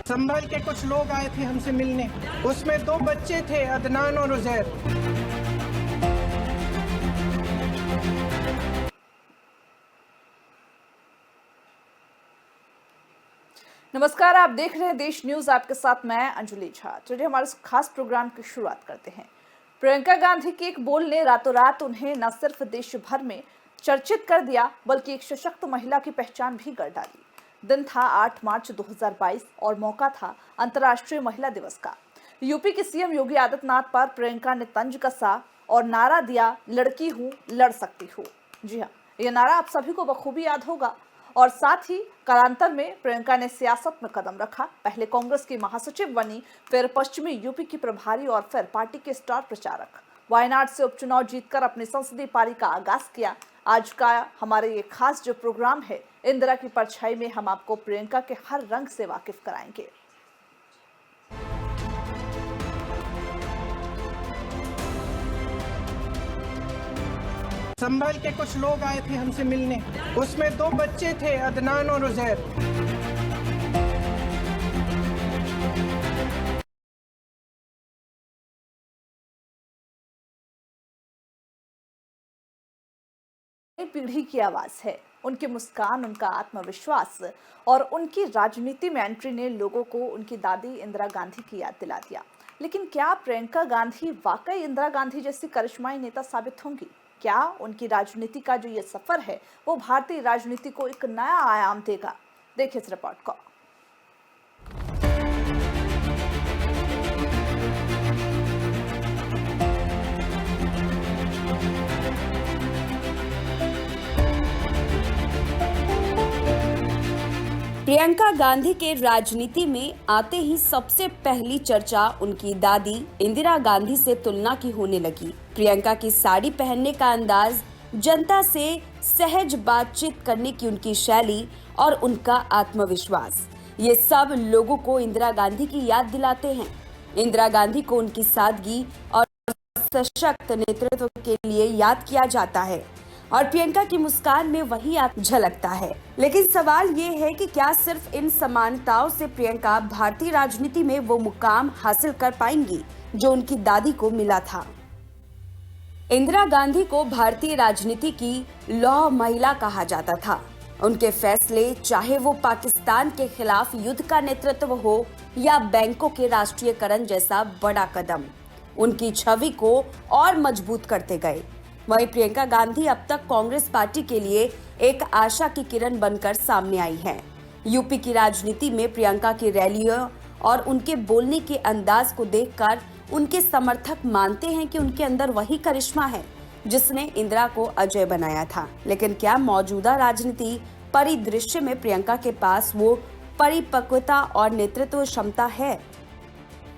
संभल के कुछ लोग आए थे हमसे मिलने। उसमें 2 बच्चे थे, अदनान और उजैर। नमस्कार, आप देख रहे हैं देश न्यूज। आपके साथ मैं अंजलि झा। चलिए हमारे इस खास प्रोग्राम की शुरुआत करते हैं। प्रियंका गांधी के एक बोल ने रातों रात उन्हें न सिर्फ देश भर में चर्चित कर दिया, बल्कि एक सशक्त महिला की पहचान भी कर डाली। दिन था 8 मार्च 2022 और मौका था अंतर्राष्ट्रीय महिला दिवस का। यूपी के सीएम योगी आदित्यनाथ पर प्रियंका ने तंज कसा और नारा दिया, लड़की हूं, लड़ सकती हूँ। जी हाँ, यह नारा आप सभी को बखूबी याद होगा। और साथ ही कालांतर में प्रियंका ने सियासत में कदम रखा। पहले कांग्रेस की महासचिव बनी, फिर पश्चिमी यूपी की प्रभारी और फिर पार्टी के स्टार प्रचारक। वायनाड से उपचुनाव जीतकर अपनी संसदीय पारी का आगाज किया। आज का हमारे ये खास जो प्रोग्राम है, इंदिरा की परछाई में हम आपको प्रियंका के हर रंग से वाकिफ कराएंगे। संभल के कुछ लोग आए थे हमसे मिलने। उसमें 2 बच्चे थे, अदनान और उजैर। पीढ़ी की आवाज है। उनकी मुस्कान, उनका आत्मविश्वास और उनकी राजनीति में एंट्री ने लोगों को उनकी दादी इंदिरा गांधी की याद दिला दिया। लेकिन क्या प्रियंका गांधी वाकई इंदिरा गांधी जैसी करिश्माई नेता साबित होंगी? क्या उनकी राजनीति का जो ये सफर है, वो भारतीय राजनीति को एक नया आयाम देगा? देखिए इस रिपोर्ट को। प्रियंका गांधी के राजनीति में आते ही सबसे पहली चर्चा उनकी दादी इंदिरा गांधी से तुलना की होने लगी। प्रियंका की साड़ी पहनने का अंदाज, जनता से सहज बातचीत करने की उनकी शैली और उनका आत्मविश्वास, ये सब लोगों को इंदिरा गांधी की याद दिलाते हैं। इंदिरा गांधी को उनकी सादगी और सशक्त नेतृत्व के लिए याद किया जाता है और प्रियंका की मुस्कान में वही झलकता है। लेकिन सवाल ये है कि क्या सिर्फ इन समानताओं से प्रियंका भारतीय राजनीति में वो मुकाम हासिल कर पाएंगी जो उनकी दादी को मिला था? इंदिरा गांधी को भारतीय राजनीति की लौह महिला कहा जाता था। उनके फैसले, चाहे वो पाकिस्तान के खिलाफ युद्ध का नेतृत्व हो या बैंकों के राष्ट्रीयकरण जैसा बड़ा कदम, उनकी छवि को और मजबूत करते गए। वहीं प्रियंका गांधी अब तक कांग्रेस पार्टी के लिए एक आशा की किरण बनकर सामने आई है। यूपी की राजनीति में प्रियंका की रैलियों और उनके बोलने के अंदाज को देखकर उनके समर्थक मानते हैं कि उनके अंदर वही करिश्मा है जिसने इंदिरा को अजय बनाया था। लेकिन क्या मौजूदा राजनीति परिदृश्य में प्रियंका के पास वो परिपक्वता और नेतृत्व क्षमता है?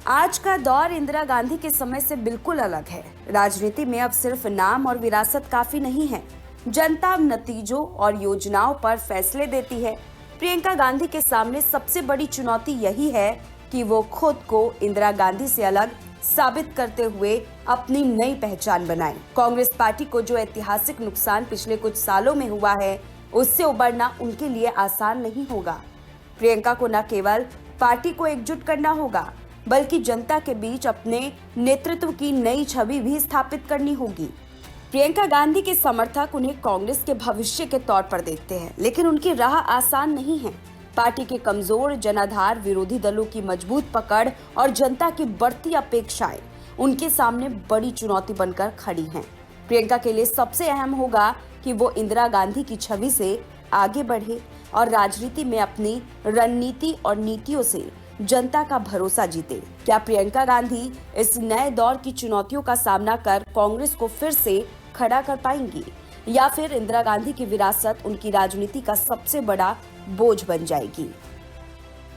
आज का दौर इंदिरा गांधी के समय से बिल्कुल अलग है। राजनीति में अब सिर्फ नाम और विरासत काफी नहीं है, जनता अब नतीजों और योजनाओं पर फैसले देती है। प्रियंका गांधी के सामने सबसे बड़ी चुनौती यही है कि वो खुद को इंदिरा गांधी से अलग साबित करते हुए अपनी नई पहचान बनाए। कांग्रेस पार्टी को जो ऐतिहासिक नुकसान पिछले कुछ सालों में हुआ है, उससे उबरना उनके लिए आसान नहीं होगा। प्रियंका को न केवल पार्टी को एकजुट करना होगा, बल्कि जनता के बीच अपने नेतृत्व की नई छवि भी स्थापित करनी होगी। प्रियंका गांधी के समर्थक उन्हें कांग्रेस के भविष्य के तौर पर देखते हैं, लेकिन उनकी राह आसान नहीं है। पार्टी के कमजोर जनाधार, विरोधी दलों की मजबूत पकड़ और जनता की बढ़ती अपेक्षाएं उनके सामने बड़ी चुनौती बनकर खड़ी हैं। प्रियंका के लिए सबसे अहम होगा कि वो इंदिरा गांधी की छवि से आगे बढ़े और राजनीति में अपनी रणनीति और नीतियों से जनता का भरोसा जीते। क्या प्रियंका गांधी इस नए दौर की चुनौतियों का सामना कर कांग्रेस को फिर से खड़ा कर पाएंगी, या फिर इंदिरा गांधी की विरासत उनकी राजनीति का सबसे बड़ा बोझ बन जाएगी?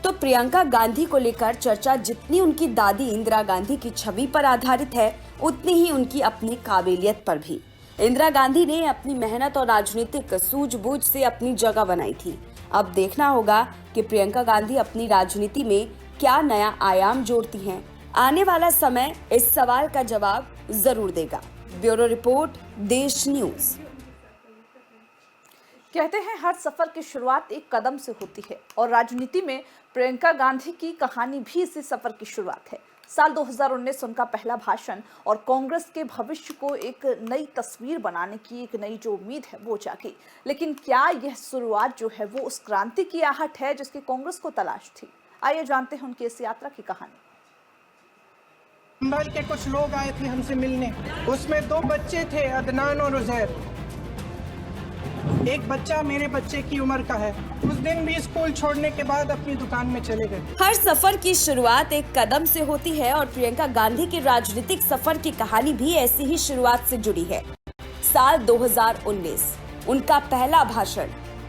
तो प्रियंका गांधी को लेकर चर्चा जितनी उनकी दादी इंदिरा गांधी की छवि पर आधारित है, उतनी ही उनकी अपनी काबिलियत पर भी। इंदिरा गांधी ने अपनी मेहनत और राजनीतिक सूझबूझ से अपनी जगह बनाई थी। अब देखना होगा कि प्रियंका गांधी अपनी राजनीति में क्या नया आयाम जोड़ती हैं। आने वाला समय इस सवाल का जवाब जरूर देगा। ब्यूरो रिपोर्ट, देश न्यूज। कहते हैं हर सफर की शुरुआत एक कदम से होती है और राजनीति में प्रियंका गांधी की कहानी भी इसी सफर की शुरुआत है। साल 2019 उनका पहला भाषण और कांग्रेस के भविष्य को एक नई तस्वीर बनाने की एक नई जो उम्मीद है वो जागी। लेकिन क्या यह शुरुआत जो है वो उस क्रांति की आहट है जिसकी कांग्रेस को तलाश थी? आइए जानते हैं उनकी इस यात्रा की कहानी। संभल के कुछ लोग आए थे हमसे मिलने। उसमें 2 बच्चे थे, अदनान और उजैर। एक बच्चा मेरे बच्चे की उम्र का है। उस दिन भी स्कूल छोड़ने के बाद अपनी दुकान में चले गए। हर सफर की शुरुआत एक कदम से होती है और प्रियंका गांधी के राजनीतिक सफर की कहानी भी ऐसी ही शुरुआत से जुड़ी है। साल 2019 उनका पहला भाषण,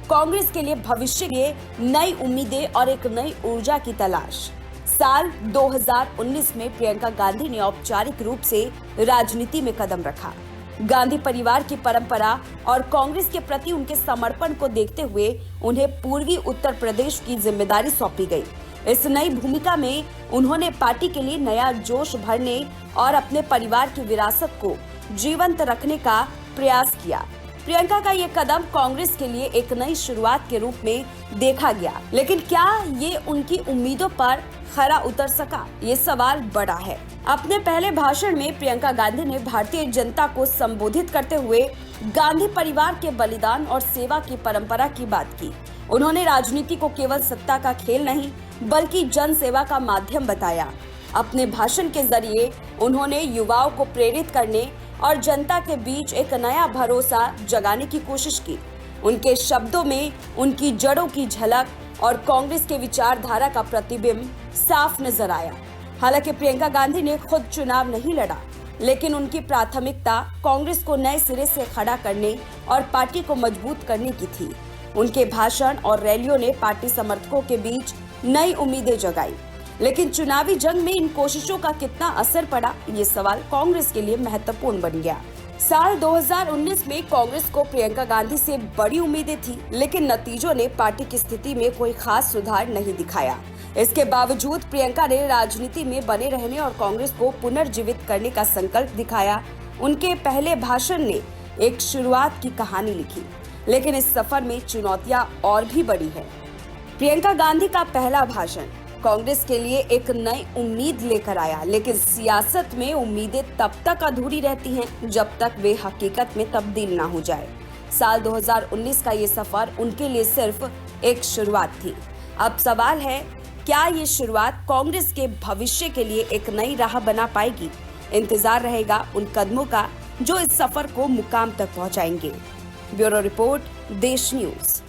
कांग्रेस के लिए भविष्य के नई उम्मीदें और एक नई ऊर्जा की तलाश। साल 2019 में प्रियंका गांधी ने औपचारिक रूप से राजनीति में कदम रखा। गांधी परिवार की परंपरा और कांग्रेस के प्रति उनके समर्पण को देखते हुए उन्हें पूर्वी उत्तर प्रदेश की जिम्मेदारी सौंपी गई। इस नई भूमिका में उन्होंने पार्टी के लिए नया जोश भरने और अपने परिवार की विरासत को जीवंत रखने का प्रयास किया। प्रियंका का ये कदम कांग्रेस के लिए एक नई शुरुआत के रूप में देखा गया, लेकिन क्या ये उनकी उम्मीदों पर खरा उतर सका? ये सवाल बड़ा है। अपने पहले भाषण में प्रियंका गांधी ने भारतीय जनता को संबोधित करते हुए गांधी परिवार के बलिदान और सेवा की परंपरा की बात की। उन्होंने राजनीति को केवल सत्ता का खेल नहीं बल्कि जन सेवा का माध्यम बताया। अपने भाषण के जरिए उन्होंने युवाओं को प्रेरित करने और जनता के बीच एक नया भरोसा जगाने की कोशिश की। उनके शब्दों में उनकी जड़ों की झलक और कांग्रेस के विचारधारा का प्रतिबिंब साफ नजर आया। हालांकि प्रियंका गांधी ने खुद चुनाव नहीं लड़ा, लेकिन उनकी प्राथमिकता कांग्रेस को नए सिरे से खड़ा करने और पार्टी को मजबूत करने की थी। उनके भाषण और रैलियों ने पार्टी समर्थकों के बीच नई उम्मीदें जगाई, लेकिन चुनावी जंग में इन कोशिशों का कितना असर पड़ा, ये सवाल कांग्रेस के लिए महत्वपूर्ण बन गया। साल 2019 में कांग्रेस को प्रियंका गांधी से बड़ी उम्मीदें थी, लेकिन नतीजों ने पार्टी की स्थिति में कोई खास सुधार नहीं दिखाया। इसके बावजूद प्रियंका ने राजनीति में बने रहने और कांग्रेस को पुनर्जीवित करने का संकल्प दिखाया। उनके पहले भाषण ने एक शुरुआत की कहानी लिखी, लेकिन इस सफर में चुनौतियां और भी बड़ी है। प्रियंका गांधी का पहला भाषण कांग्रेस के लिए एक नई उम्मीद लेकर आया, लेकिन सियासत में उम्मीदें तब तक अधूरी रहती हैं जब तक वे हकीकत में तब्दील ना हो जाए। साल 2019 का ये सफर उनके लिए सिर्फ एक शुरुआत थी। अब सवाल है, क्या ये शुरुआत कांग्रेस के भविष्य के लिए एक नई राह बना पाएगी? इंतजार रहेगा उन कदमों का जो इस सफर को मुकाम तक पहुंचाएंगे। ब्यूरो रिपोर्ट, देश न्यूज।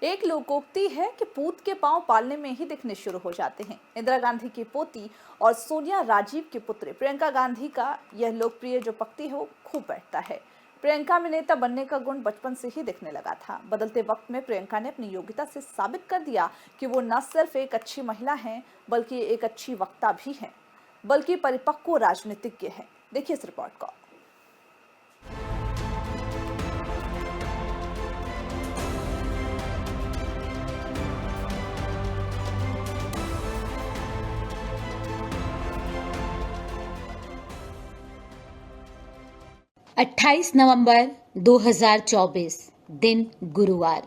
एक लोकोक्ति है कि पूत के पांव पालने में ही दिखने शुरू हो जाते हैं। इंदिरा गांधी की पोती और सोनिया राजीव के पुत्र प्रियंका गांधी का यह लोकप्रिय जो पंक्ति है वो खूब बैठता है। प्रियंका में नेता बनने का गुण बचपन से ही दिखने लगा था। बदलते वक्त में प्रियंका ने अपनी योग्यता से साबित कर दिया कि वो न सिर्फ एक अच्छी महिला हैं बल्कि एक अच्छी वक्ता भी हैं, बल्कि परिपक्व राजनीतिज्ञ हैं। देखिए इस रिपोर्ट को। अट्ठाईस नवंबर 2024 दिन गुरुवार।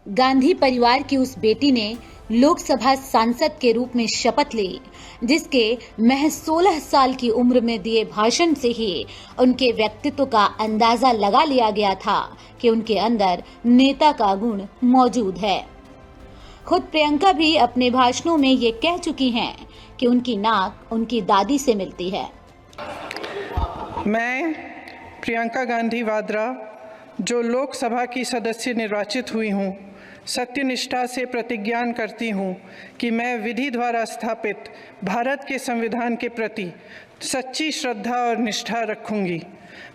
गांधी परिवार की उस बेटी ने लोकसभा सांसद के रूप में शपथ ली, जिसके महज 16 साल की उम्र में दिए भाषण से ही उनके व्यक्तित्व का अंदाजा लगा लिया गया था कि उनके अंदर नेता का गुण मौजूद है। खुद प्रियंका भी अपने भाषणों में ये कह चुकी हैं कि उनकी नाक उनकी दादी से मिलती है। मैं प्रियंका गांधी वाड्रा, जो लोकसभा की सदस्य निर्वाचित हुई हूँ, सत्यनिष्ठा से प्रतिज्ञा करती हूँ कि मैं विधि द्वारा स्थापित भारत के संविधान के प्रति सच्ची श्रद्धा और निष्ठा रखूँगी।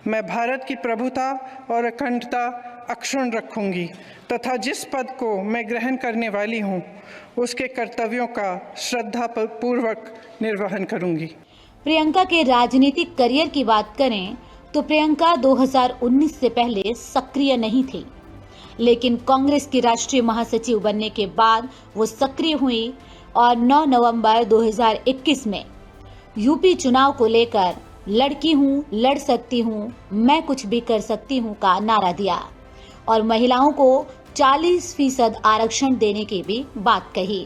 मैं भारत की प्रभुता और अखंडता अक्षुण्ण रखूँगी तथा जिस पद को मैं ग्रहण करने वाली हूँ उसके कर्तव्यों का श्रद्धापूर्वक निर्वहन करूँगी। प्रियंका के राजनीतिक करियर की बात करें तो प्रियंका 2019 से पहले सक्रिय नहीं थी, लेकिन कांग्रेस की राष्ट्रीय महासचिव बनने के बाद वो सक्रिय हुई और 9 नवंबर 2021 में यूपी चुनाव को लेकर लड़की हूँ, लड़ सकती हूँ, मैं कुछ भी कर सकती हूँ का नारा दिया और महिलाओं को 40% आरक्षण देने की भी बात कही।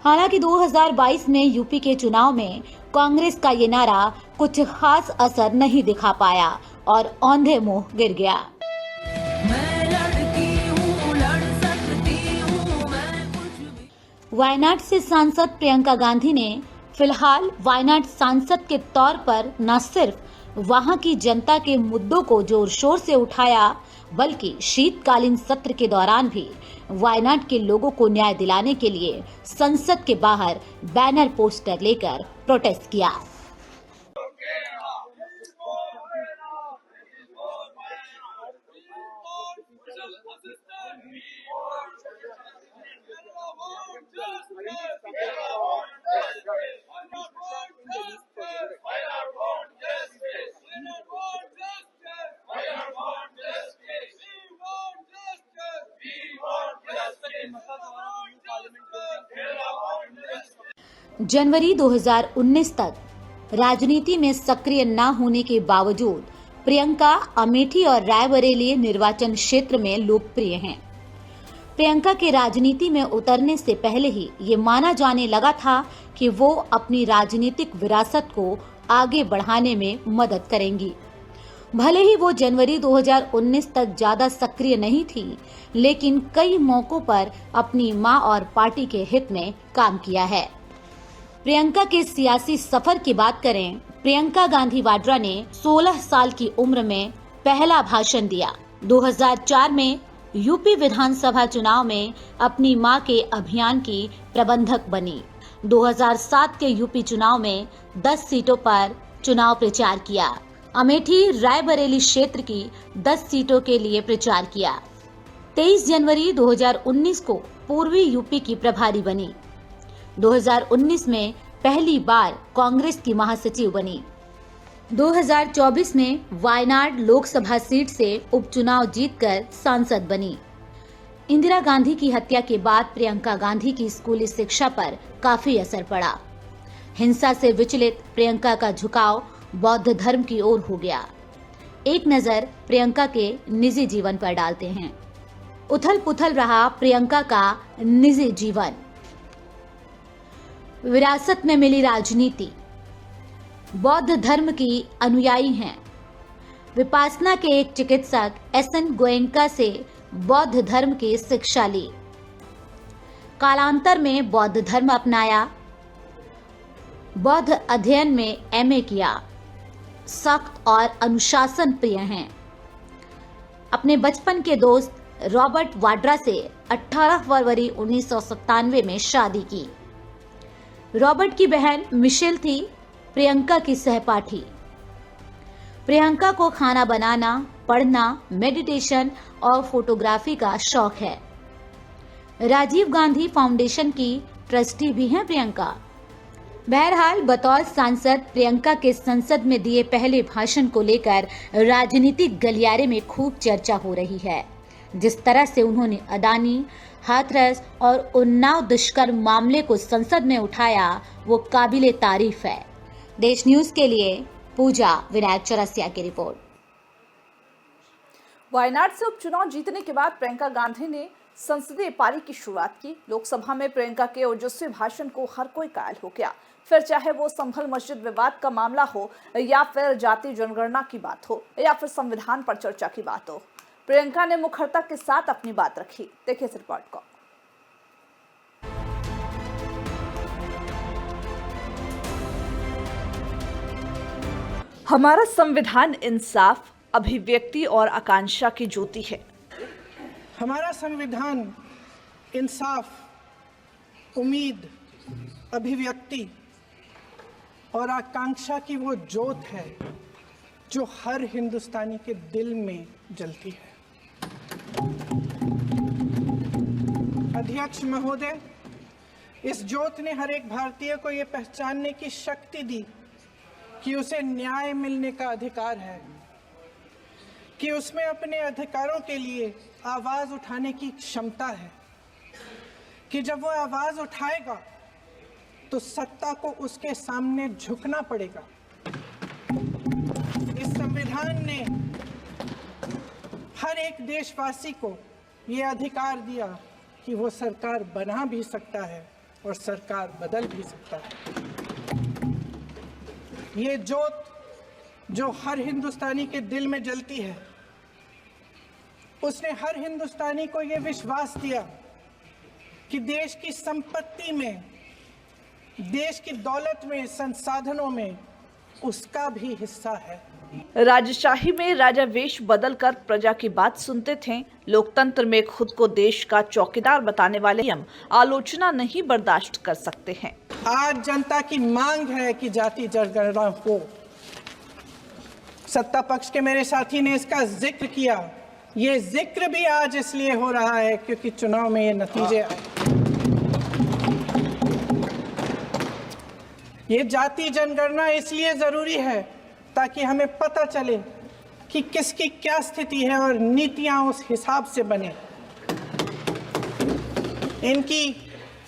हालांकि 2022 में यूपी के चुनाव में कांग्रेस का ये नारा कुछ खास असर नहीं दिखा पाया और औंधे मुंह गिर गया। वायनाड से सांसद प्रियंका गांधी ने फिलहाल वायनाड सांसद के तौर पर न सिर्फ वहां की जनता के मुद्दों को जोर शोर से उठाया, बल्कि शीतकालीन सत्र के दौरान भी वायनाड के लोगों को न्याय दिलाने के लिए संसद के बाहर बैनर पोस्टर लेकर प्रोटेस्ट किया। जनवरी 2019 तक राजनीति में सक्रिय न होने के बावजूद प्रियंका अमेठी और रायबरेली निर्वाचन क्षेत्र में लोकप्रिय हैं। प्रियंका के राजनीति में उतरने से पहले ही ये माना जाने लगा था कि वो अपनी राजनीतिक विरासत को आगे बढ़ाने में मदद करेंगी। भले ही वो जनवरी 2019 तक ज्यादा सक्रिय नहीं थी, लेकिन कई मौकों पर अपनी मां और पार्टी के हित में काम किया है। प्रियंका के सियासी सफर की बात करें, प्रियंका गांधी वाड्रा ने 16 साल की उम्र में पहला भाषण दिया। 2004 में यूपी विधानसभा चुनाव में अपनी मां के अभियान की प्रबंधक बनी। 2007 के यूपी चुनाव में 10 सीटों पर चुनाव प्रचार किया। अमेठी रायबरेली क्षेत्र की 10 सीटों के लिए प्रचार किया। 23 जनवरी 2019 को पूर्वी यूपी की प्रभारी बनी। 2019 में पहली बार कांग्रेस की महासचिव बनी। 2024 में वायनाड लोकसभा सीट से उपचुनाव जीतकर सांसद बनी। इंदिरा गांधी की हत्या के बाद प्रियंका गांधी की स्कूली शिक्षा पर काफी असर पड़ा। हिंसा से विचलित प्रियंका का झुकाव बौद्ध धर्म की ओर हो गया। एक नजर प्रियंका के निजी जीवन पर डालते हैं। उथल पुथल रहा प्रियंका का निजी जीवन। विरासत में मिली राजनीति। बौद्ध धर्म की अनुयायी हैं। विपासना के एक चिकित्सक एसएन गोयनका से बौद्ध धर्म की शिक्षा ली। कालांतर में बौद्ध धर्म अपनाया। बौद्ध अध्ययन में एमए किया। सख्त और अनुशासन प्रिय हैं। अपने बचपन के दोस्त रॉबर्ट वाड्रा से 18 फरवरी 1997 में शादी की। रॉबर्ट की बहन मिशेल थी प्रियंका की सहपाठी। प्रियंका को खाना बनाना, पढ़ना, मेडिटेशन और फोटोग्राफी का शौक है। राजीव गांधी फाउंडेशन की ट्रस्टी भी हैं प्रियंका। बहरहाल बतौर सांसद प्रियंका के संसद में दिए पहले भाषण को लेकर राजनीतिक गलियारे में खूब चर्चा हो रही है। जिस तरह से उन्होंने अदानी, हाथरस और उन्नाव दुष्कर्म मामले को संसद में उठाया, वो काबिले तारीफ है। देश न्यूज के लिए पूजा विनायक चौरसिया की रिपोर्ट। वायनाड से उपचुनाव जीतने के बाद प्रियंका गांधी ने संसदीय पारी की शुरुआत की। लोकसभा में प्रियंका के ओजस्वी भाषण को हर कोई कायल हो गया। फिर चाहे वो संभल मस्जिद विवाद का मामला हो, या फिर जाति जनगणना की बात हो, या फिर संविधान पर चर्चा की बात हो, प्रियंका ने मुखरता के साथ अपनी बात रखी। देखिए इस रिपोर्ट को। हमारा संविधान इंसाफ, अभिव्यक्ति और आकांक्षा की ज्योति है। हमारा संविधान इंसाफ, उम्मीद, अभिव्यक्ति और आकांक्षा की वो ज्योत है जो हर हिंदुस्तानी के दिल में जलती है। अध्यक्ष महोदय, इस ज्योत ने हर एक भारतीय को ये पहचानने की शक्ति दी कि उसे न्याय मिलने का अधिकार है, कि उसमें अपने अधिकारों के लिए आवाज उठाने की क्षमता है, कि जब वो आवाज उठाएगा तो सत्ता को उसके सामने झुकना पड़ेगा संविधान ने हर एक देशवासी को ये अधिकार दिया कि वो सरकार बना भी सकता है और सरकार बदल भी सकता है। ये जोत जो हर हिंदुस्तानी के दिल में जलती है, उसने हर हिंदुस्तानी को ये विश्वास दिया कि देश की संपत्ति में, देश की दौलत में, संसाधनों में उसका भी हिस्सा है। राजशाही में राजा वेश बदलकर प्रजा की बात सुनते थे। लोकतंत्र में खुद को देश का चौकीदार बताने वाले हम आलोचना नहीं बर्दाश्त कर सकते हैं। आज जनता की मांग है कि जाति जनगणना हो। सत्ता पक्ष के मेरे साथी ने इसका जिक्र किया। ये जिक्र भी आज इसलिए हो रहा है क्योंकि चुनाव में ये नतीजे आए। ये जाति जनगणना इसलिए जरूरी है ताकि हमें पता चले कि किसकी क्या स्थिति है और नीतियां उस हिसाब से बने। इनकी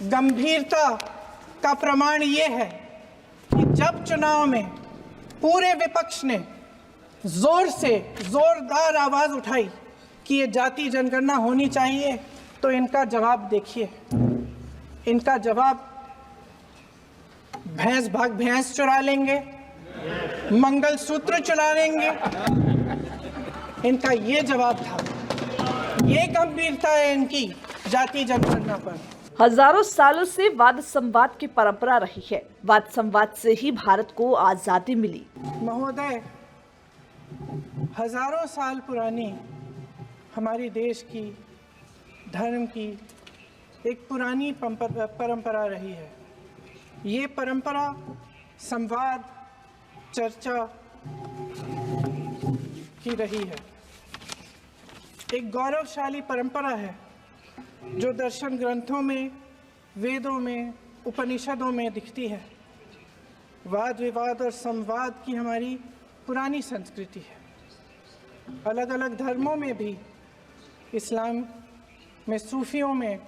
गंभीरता का प्रमाण ये है कि जब चुनाव में पूरे विपक्ष ने जोरदार आवाज उठाई कि ये जाति जनगणना होनी चाहिए, तो इनका जवाब देखिए। इनका जवाब भैंस भाग भैंस चुरा लेंगे, मंगलसूत्र चुरा लेंगे। इनका ये जवाब था। ये गंभीरता है इनकी जाति जनगणना पर। हजारों सालों से वाद संवाद की परंपरा रही है। वाद संवाद से ही भारत को आजादी मिली। महोदय, हजारों साल पुरानी हमारी देश की, धर्म की एक पुरानी परंपरा रही है। ये परंपरा संवाद, चर्चा की रही है। एक गौरवशाली परंपरा है जो दर्शन ग्रंथों में, वेदों में, उपनिषदों में दिखती है। वाद विवाद और संवाद की हमारी पुरानी संस्कृति है। अलग अलग धर्मों में भी, इस्लाम में, सूफियों में,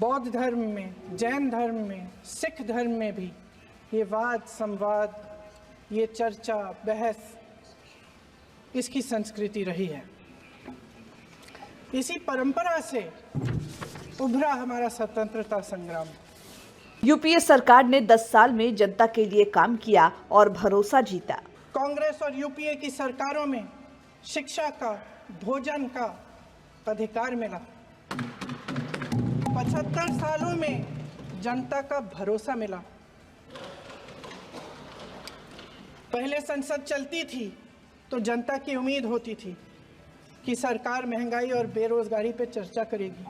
बौद्ध धर्म में, जैन धर्म में, सिख धर्म में भी ये वाद संवाद, ये चर्चा, बहस, इसकी संस्कृति रही है। इसी परंपरा से उभरा हमारा स्वतंत्रता संग्राम। यूपीए सरकार ने 10 साल में जनता के लिए काम किया और भरोसा जीता। कांग्रेस और यूपीए की सरकारों में शिक्षा का, भोजन का अधिकार मिला। 75 सालों में जनता का भरोसा मिला। पहले संसद चलती थी तो जनता की उम्मीद होती थी कि सरकार महंगाई और बेरोजगारी पर चर्चा करेगी,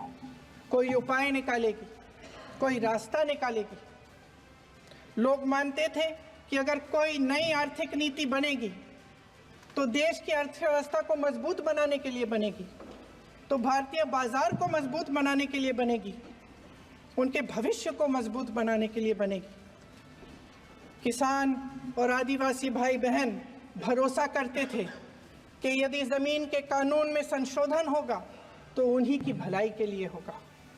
कोई उपाय निकालेगी, कोई रास्ता निकालेगी। लोग मानते थे कि अगर कोई नई आर्थिक नीति बनेगी तो देश की अर्थव्यवस्था को मजबूत बनाने के लिए बनेगी, तो भारतीय बाजार को मजबूत बनाने के लिए बनेगी, उनके भविष्य को मजबूत बनाने के लिए बनेगी। किसान और आदिवासी भाई बहन भरोसा करते थे कि यदि जमीन के कानून में संशोधन होगा तो उन्हीं की भलाई के लिए होगा।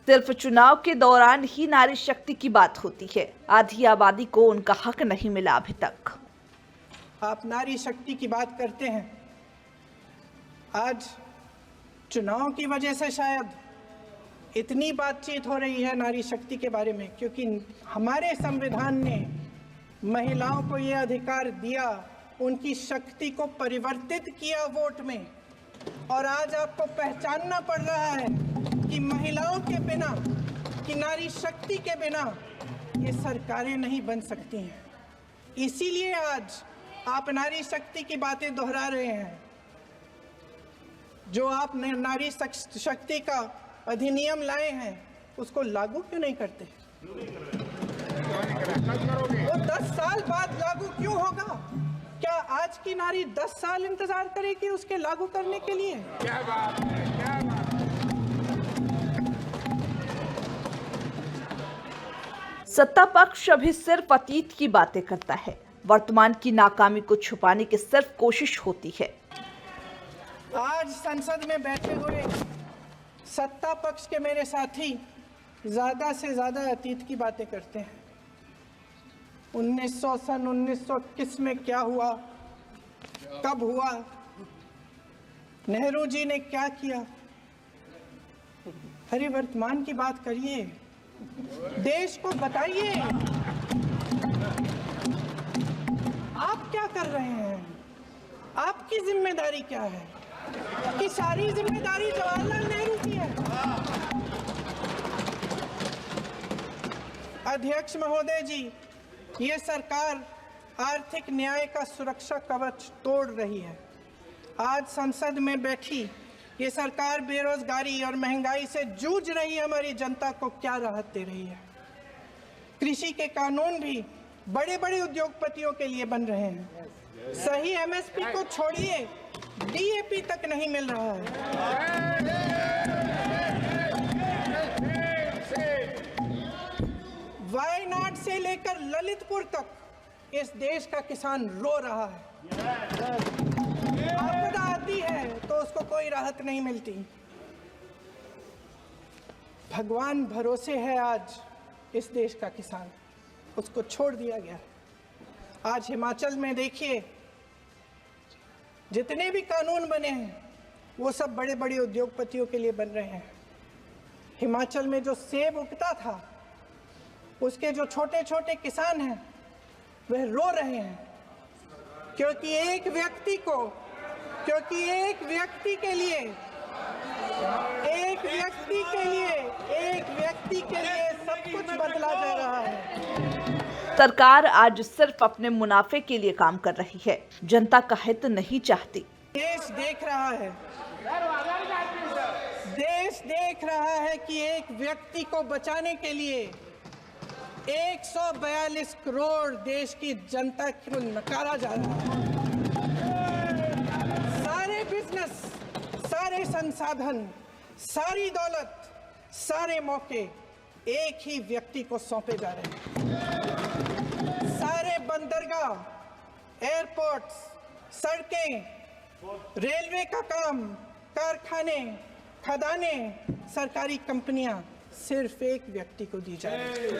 सिर्फ चुनाव के दौरान ही नारी शक्ति की बात होती है। आधी आबादी को उनका हक नहीं मिला अभी तक। आप नारी शक्ति की बात करते हैं। आज चुनाव की वजह से शायद इतनी बातचीत हो रही है नारी शक्ति के बारे में, क्योंकि हमारे संविधान ने महिलाओं को यह अधिकार दिया, उनकी शक्ति को परिवर्तित किया वोट में। और आज आपको पहचानना पड़ रहा है कि महिलाओं के बिना, कि नारी शक्ति के बिना ये सरकारें नहीं बन सकती हैं। इसीलिए आज आप नारी शक्ति की बातें दोहरा रहे हैं। जो आप नारी शक्ति का अधिनियम लाए हैं उसको लागू क्यों नहीं करते? वो 10 साल बाद लागू क्यों होगा? क्या आज की नारी 10 साल इंतजार करेगी उसके लागू करने के लिए? क्या बात है, क्या बात है। सत्ता पक्ष अभी सिर्फ अतीत की बातें करता है। वर्तमान की नाकामी को छुपाने की सिर्फ कोशिश होती है। आज संसद में बैठे हुए सत्ता पक्ष के मेरे साथी ज्यादा से ज्यादा अतीत की बातें करते हैं। 1921 में क्या हुआ, कब हुआ, नेहरू जी ने क्या किया। अरे वर्तमान की बात करिए, देश को बताइए आप क्या कर रहे हैं, आपकी जिम्मेदारी क्या है। कि सारी जिम्मेदारी जवाहरलाल नेहरू की है। अध्यक्ष महोदय जी, ये सरकार आर्थिक न्याय का सुरक्षा कवच तोड़ रही है। आज संसद में बैठी ये सरकार बेरोजगारी और महंगाई से जूझ रही हमारी जनता को क्या राहत दे रही है। कृषि के कानून भी बड़े बड़े उद्योगपतियों के लिए बन रहे हैं। सही एमएसपी को छोड़िए, डीएपी तक नहीं मिल रहा है। वायनाड से लेकर ललितपुर तक इस देश का किसान रो रहा है। आपदा आती है तो उसको कोई राहत नहीं मिलती। भगवान भरोसे है आज इस देश का किसान, उसको छोड़ दिया गया। आज हिमाचल में देखिए, जितने भी कानून बने हैं वो सब बड़े बड़े उद्योगपतियों के लिए बन रहे हैं। हिमाचल में जो सेब उगता था, उसके जो छोटे छोटे किसान हैं वह रो रहे हैं, क्योंकि एक व्यक्ति के लिए सब कुछ बदला जा रहा है। सरकार आज सिर्फ अपने मुनाफे के लिए काम कर रही है, जनता का हित नहीं चाहती। देश देख रहा है कि एक व्यक्ति को बचाने के लिए 142 करोड़ देश की जनता को नकारा जा रहा है। सारे बिजनेस, सारे संसाधन, सारी दौलत, सारे मौके एक ही व्यक्ति को सौंपे जा रहे हैं। सारे बंदरगाह, एयरपोर्ट्स, सड़कें, रेलवे का काम, कारखाने, खदानें, सरकारी कंपनियां सिर्फ एक व्यक्ति को दी जा रही है।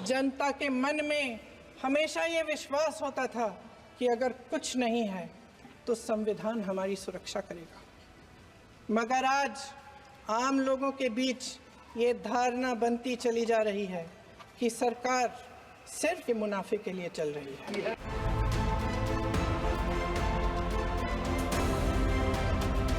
जनता के मन में हमेशा ये विश्वास होता था कि अगर कुछ नहीं है तो संविधान हमारी सुरक्षा करेगा, मगर आज आम लोगों के बीच ये धारणा बनती चली जा रही है कि सरकार सिर्फ मुनाफे के लिए चल रही है।